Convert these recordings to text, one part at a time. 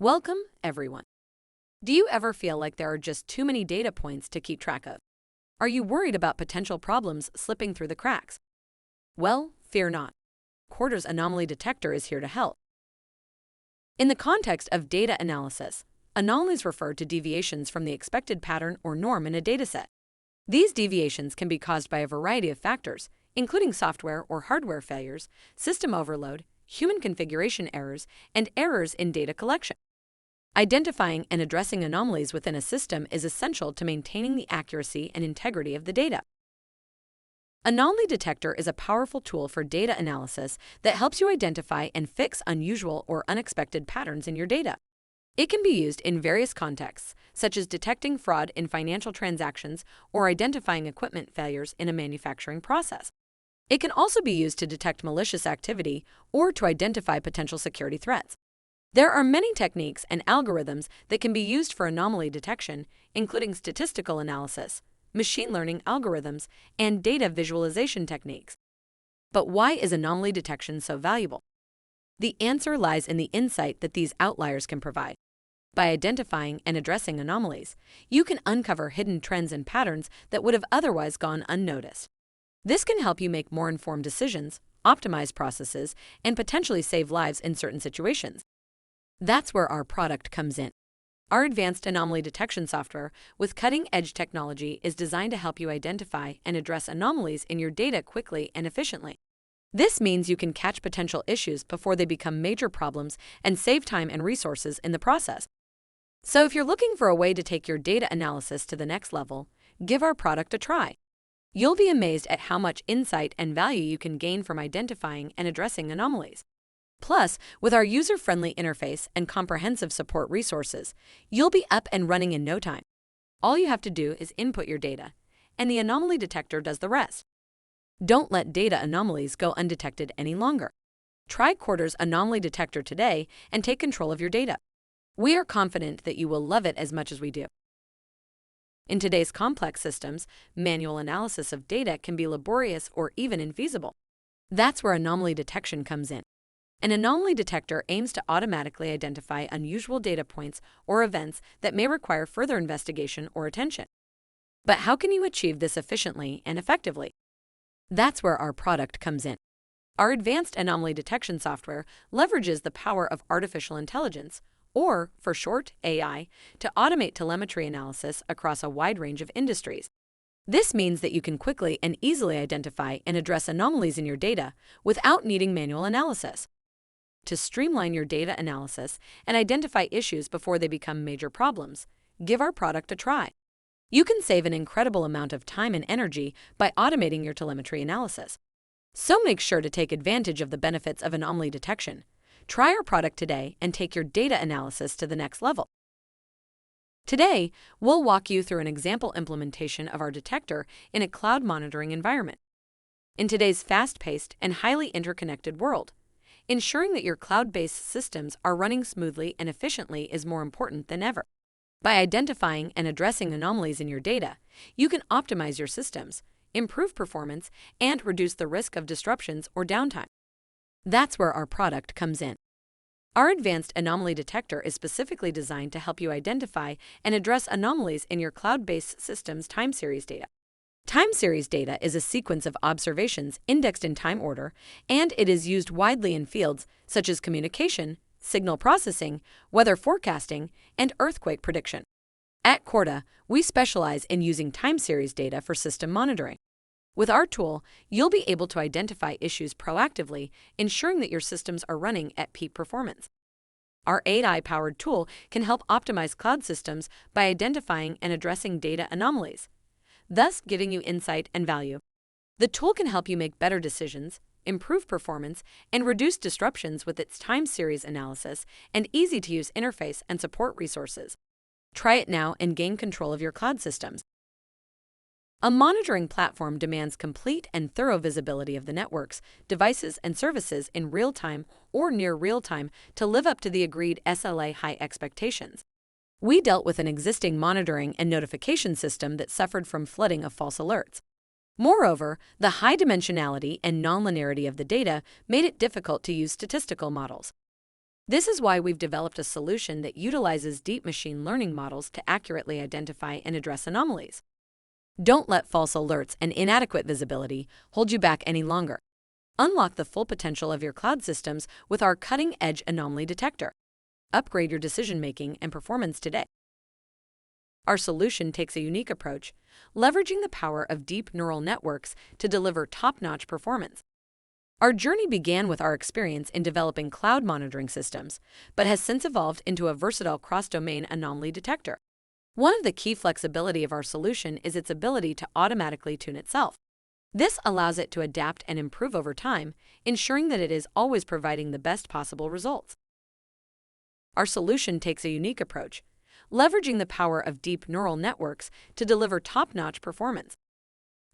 Welcome, everyone. Do you ever feel like there are just too many data points to keep track of? Are you worried about potential problems slipping through the cracks? Well, fear not. Quarters Anomaly Detector is here to help. In the context of data analysis, anomalies refer to deviations from the expected pattern or norm in a dataset. These deviations can be caused by a variety of factors, including software or hardware failures, system overload, human configuration errors, and errors in data collection. Identifying and addressing anomalies within a system is essential to maintaining the accuracy and integrity of the data. Anomaly Detector is a powerful tool for data analysis that helps you identify and fix unusual or unexpected patterns in your data. It can be used in various contexts, such as detecting fraud in financial transactions or identifying equipment failures in a manufacturing process. It can also be used to detect malicious activity or to identify potential security threats. There are many techniques and algorithms that can be used for anomaly detection, including statistical analysis, machine learning algorithms, and data visualization techniques. But why is anomaly detection so valuable? The answer lies in the insight that these outliers can provide. By identifying and addressing anomalies, you can uncover hidden trends and patterns that would have otherwise gone unnoticed. This can help you make more informed decisions, optimize processes, and potentially save lives in certain situations. That's where our product comes in. Our advanced anomaly detection software with cutting-edge technology is designed to help you identify and address anomalies in your data quickly and efficiently. This means you can catch potential issues before they become major problems and save time and resources in the process. So if you're looking for a way to take your data analysis to the next level, give our product a try. You'll be amazed at how much insight and value you can gain from identifying and addressing anomalies. Plus, with our user-friendly interface and comprehensive support resources, you'll be up and running in no time. All you have to do is input your data, and the anomaly detector does the rest. Don't let data anomalies go undetected any longer. Try Quarters Anomaly Detector today and take control of your data. We are confident that you will love it as much as we do. In today's complex systems, manual analysis of data can be laborious or even infeasible. That's where anomaly detection comes in. An anomaly detector aims to automatically identify unusual data points or events that may require further investigation or attention. But how can you achieve this efficiently and effectively? That's where our product comes in. Our advanced anomaly detection software leverages the power of artificial intelligence, or for short, AI, to automate telemetry analysis across a wide range of industries. This means that you can quickly and easily identify and address anomalies in your data without needing manual analysis. To streamline your data analysis and identify issues before they become major problems, give our product a try. You can save an incredible amount of time and energy by automating your telemetry analysis. So make sure to take advantage of the benefits of anomaly detection. Try our product today and take your data analysis to the next level. Today, we'll walk you through an example implementation of our detector in a cloud monitoring environment. In today's fast-paced and highly interconnected world, ensuring that your cloud-based systems are running smoothly and efficiently is more important than ever. By identifying and addressing anomalies in your data, you can optimize your systems, improve performance, and reduce the risk of disruptions or downtime. That's where our product comes in. Our advanced anomaly detector is specifically designed to help you identify and address anomalies in your cloud-based system's time series data. Time series data is a sequence of observations indexed in time order, and it is used widely in fields such as communication, signal processing, weather forecasting, and earthquake prediction. At Quarta, we specialize in using time series data for system monitoring. With our tool, you'll be able to identify issues proactively, ensuring that your systems are running at peak performance. Our AI-powered tool can help optimize cloud systems by identifying and addressing data anomalies, thus giving you insight and value. The tool can help you make better decisions, improve performance, and reduce disruptions with its time series analysis and easy-to-use interface and support resources. Try it now and gain control of your cloud systems. A monitoring platform demands complete and thorough visibility of the networks, devices, and services in real time or near real time to live up to the agreed SLA high expectations. We dealt with an existing monitoring and notification system that suffered from flooding of false alerts. Moreover, the high dimensionality and nonlinearity of the data made it difficult to use statistical models. This is why we've developed a solution that utilizes deep machine learning models to accurately identify and address anomalies. Don't let false alerts and inadequate visibility hold you back any longer. Unlock the full potential of your cloud systems with our cutting-edge anomaly detector. Upgrade your decision-making and performance today. Our solution takes a unique approach, leveraging the power of deep neural networks to deliver top-notch performance. Our journey began with our experience in developing cloud monitoring systems, but has since evolved into a versatile cross-domain anomaly detector. One of the key flexibility of our solution is its ability to automatically tune itself. This allows it to adapt and improve over time, ensuring that it is always providing the best possible results. Our solution takes a unique approach, leveraging the power of deep neural networks to deliver top-notch performance.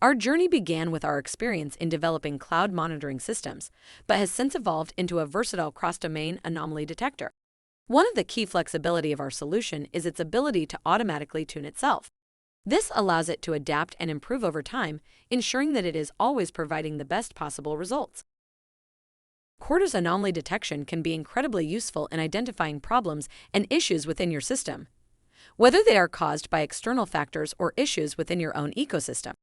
Our journey began with our experience in developing cloud monitoring systems, but has since evolved into a versatile cross-domain anomaly detector. One of the key flexibility of our solution is its ability to automatically tune itself. This allows it to adapt and improve over time, ensuring that it is always providing the best possible results. Corda's anomaly detection can be incredibly useful in identifying problems and issues within your system, whether they are caused by external factors or issues within your own ecosystem.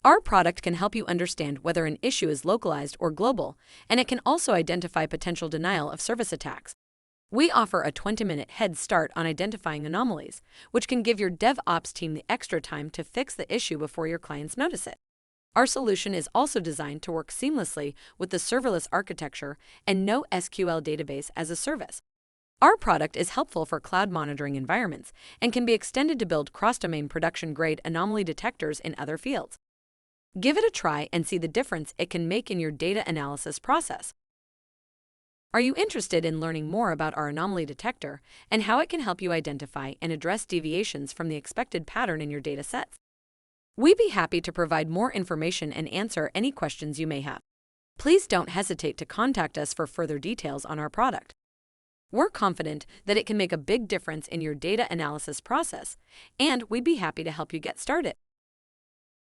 Our product can help you understand whether an issue is localized or global, and it can also identify potential denial of service attacks. We offer a 20-minute head start on identifying anomalies, which can give your DevOps team the extra time to fix the issue before your clients notice it. Our solution is also designed to work seamlessly with the serverless architecture and NoSQL database as a service. Our product is helpful for cloud monitoring environments and can be extended to build cross-domain production-grade anomaly detectors in other fields. Give it a try and see the difference it can make in your data analysis process. Are you interested in learning more about our anomaly detector and how it can help you identify and address deviations from the expected pattern in your data sets? We'd be happy to provide more information and answer any questions you may have. Please don't hesitate to contact us for further details on our product. We're confident that it can make a big difference in your data analysis process, and we'd be happy to help you get started.